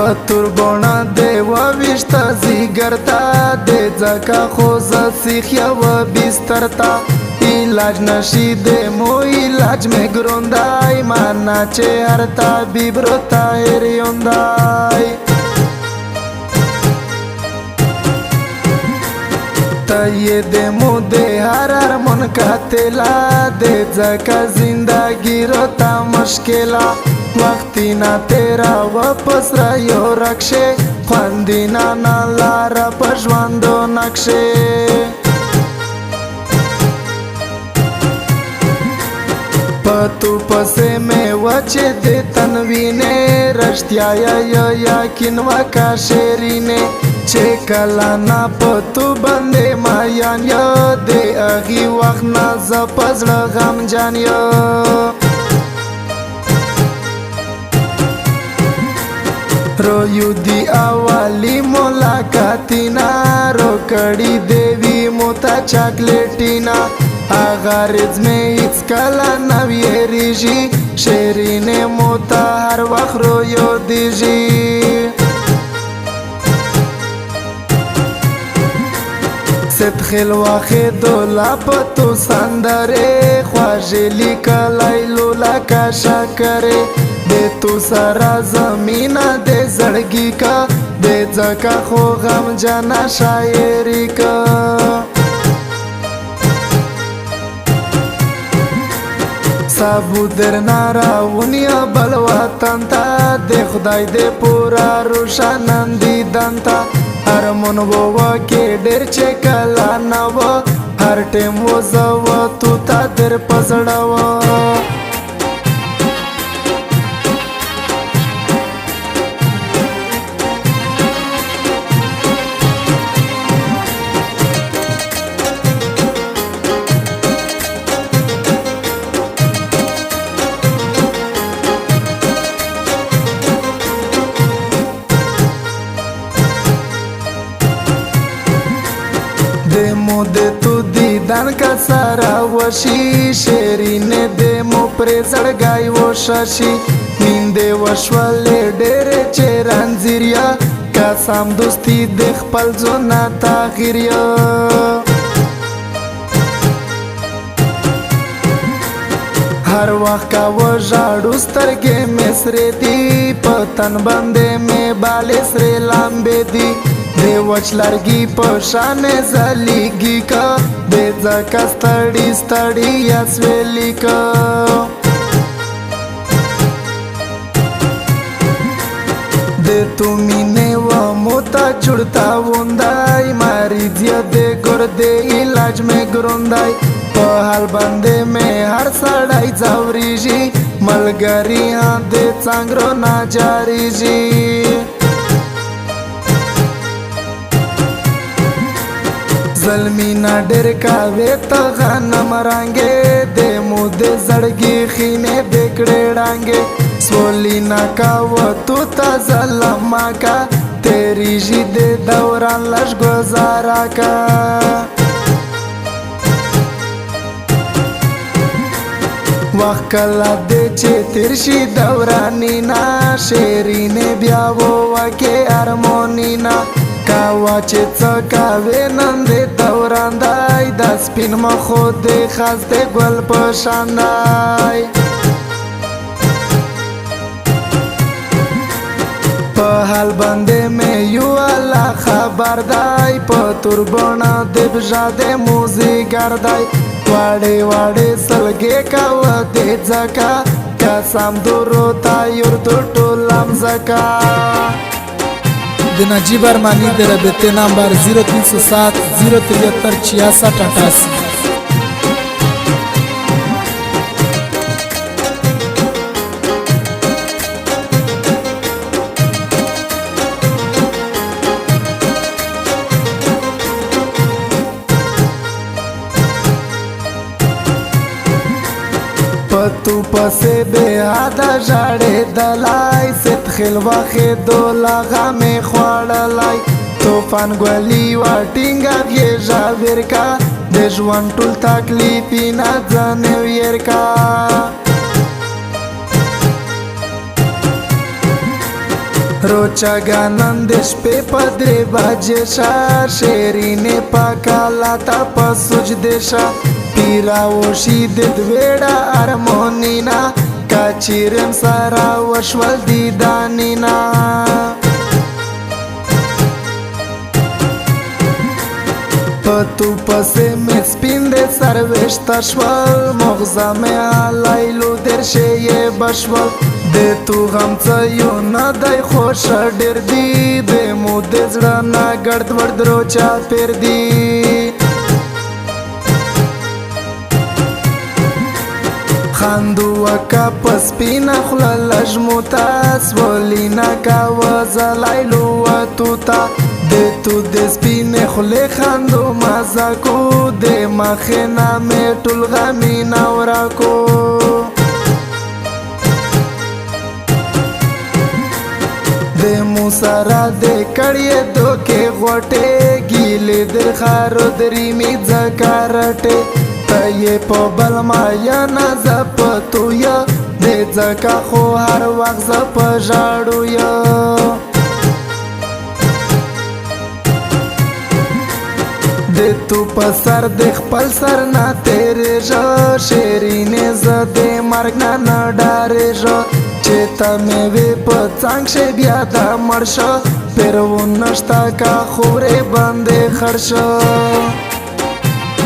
پتور بونا دی و ویشتا زیگرتا دی زکا خوز سیخیا و بیسترتا علاج نشی دی مو علاج میں گروندائی مانا چه هر طبیب رو تاہر یوندائی تایه دی مو دی هر ارمون کاتلا دی زکا زندگی رو تا مشکلا وقتی نا تیرا واپس را یو رکشه خواندی نا لارا پژوندو نقشه پتو پسې مې وچې د تنوینې رښتیا یا یقین وکا شیرینې چې کله نا پتو باندې مایان یا د هغې وخت نه زه په زړه غمجن یم رویو دی اوالی ملاقاتینا رو کڑی دیوی موتا چاکلیٹینا آغارز میں ایچ کلا نوی ریجی شیرین موتا ہر وقت رویو دیجی ست خلواخی دولا پتو سندره خواجلی کلائی لولا کا شکره دے تو سارا زمین دے زڑگی کا دے زکا خو غم جانا شاعری کا سابو در ناراونیا بلواتن تا دے خدای دے پورا روشانندی دنتا ارمون ووا کے ڈر چکلا نوا ہر ٹیم وزوا تو تا در پزڑوا دیمو دے تو دیدن کا سارا وشی شیرین دیمو پری زڑگائی وشاشی مین دے وشوالی ڈیرے چیران زیریا کاسام دوستی دیخ پل زونا تاغیریا ہر وقت کا وہ جاڑو سترگے میں سرے دی پتن بندے میں بالے سرے لامبے دی دے وچ لرگی پشان زلیگی کا دے زکا ستڑی ستڑی یسویلی کا دے تو مینے و موتا جڑتا وندائی ماری دیا دے گر دے علاج میں گروندائی پہال بندے میں ہر سڑائی زوری جی ملگری ہاں دے چانگرو نا جاری جی ظلمینا ڈر کاوے تا غنم رانگے دے مو دے زڑگی خینے بیکڑے ڈانگے سولینا کاو تو تا ظلمہ کا تیری جی دے دوران لش گزارا کا وقت کلا دے چے ترشی دورانینا شیرین بیاوو وکے ارمونینا کاوا چه چکاوی نندی دوران دای دا سپین مخو دی خاص دی گل پشان دای پا حال بنده میں یو اللہ خبر دای پا تربونا دی بجا دی موزی گردای واڑی واڑی سلگی کاوا دی زکا کاسام دورو تایور دو ٹولم زکا نجیب ارمانی دے رابطے نمبر 0307 073 66 88 پتو پسے بے آدھا جاڑے دلائی ست خلواخی دولا غامی خواڑلائی توفان گولی واٹینگا غیر جاویر کا دجوان ٹول تکلیفی نازنویر کا रोजच्या नंदेश पे पदरे बाजेशा शेरीने पाकाला तापसूज देशा पिराओशी देत वेडा हार्मोनीना काचिरेम सारा वशवल दिदानीना पतू पसे में स्पिंदे सर्वेश तश्वल मोगजा में आलाइलू देरशे ये बशवल दे तू हमचं यू न दय खोश डेरदी दे मुदे जडना गडदवड रोचा पेरदी खांदुआ का पस्पिना खुला लजमुता स्वलिना का वजलाइलू तुता दे तू दे स्पिने खुले खांदो मजा को दे मखेना में टुलगामी नवरा को दे मुसरा दे कड़िए दो के गोटे गीले दर खारो दरी में जकारटे तये पबल माया न जप तुया दे जका खो हर वक्त जप जाडूया दे तू पसर देख पलसर ना तेरे जो शेरीने जदे मार्ग ना न डारे जो चेता में वे पचांगशे ब्यादा मर्श पेरवून नष्टा का खोरे बंदे खर्श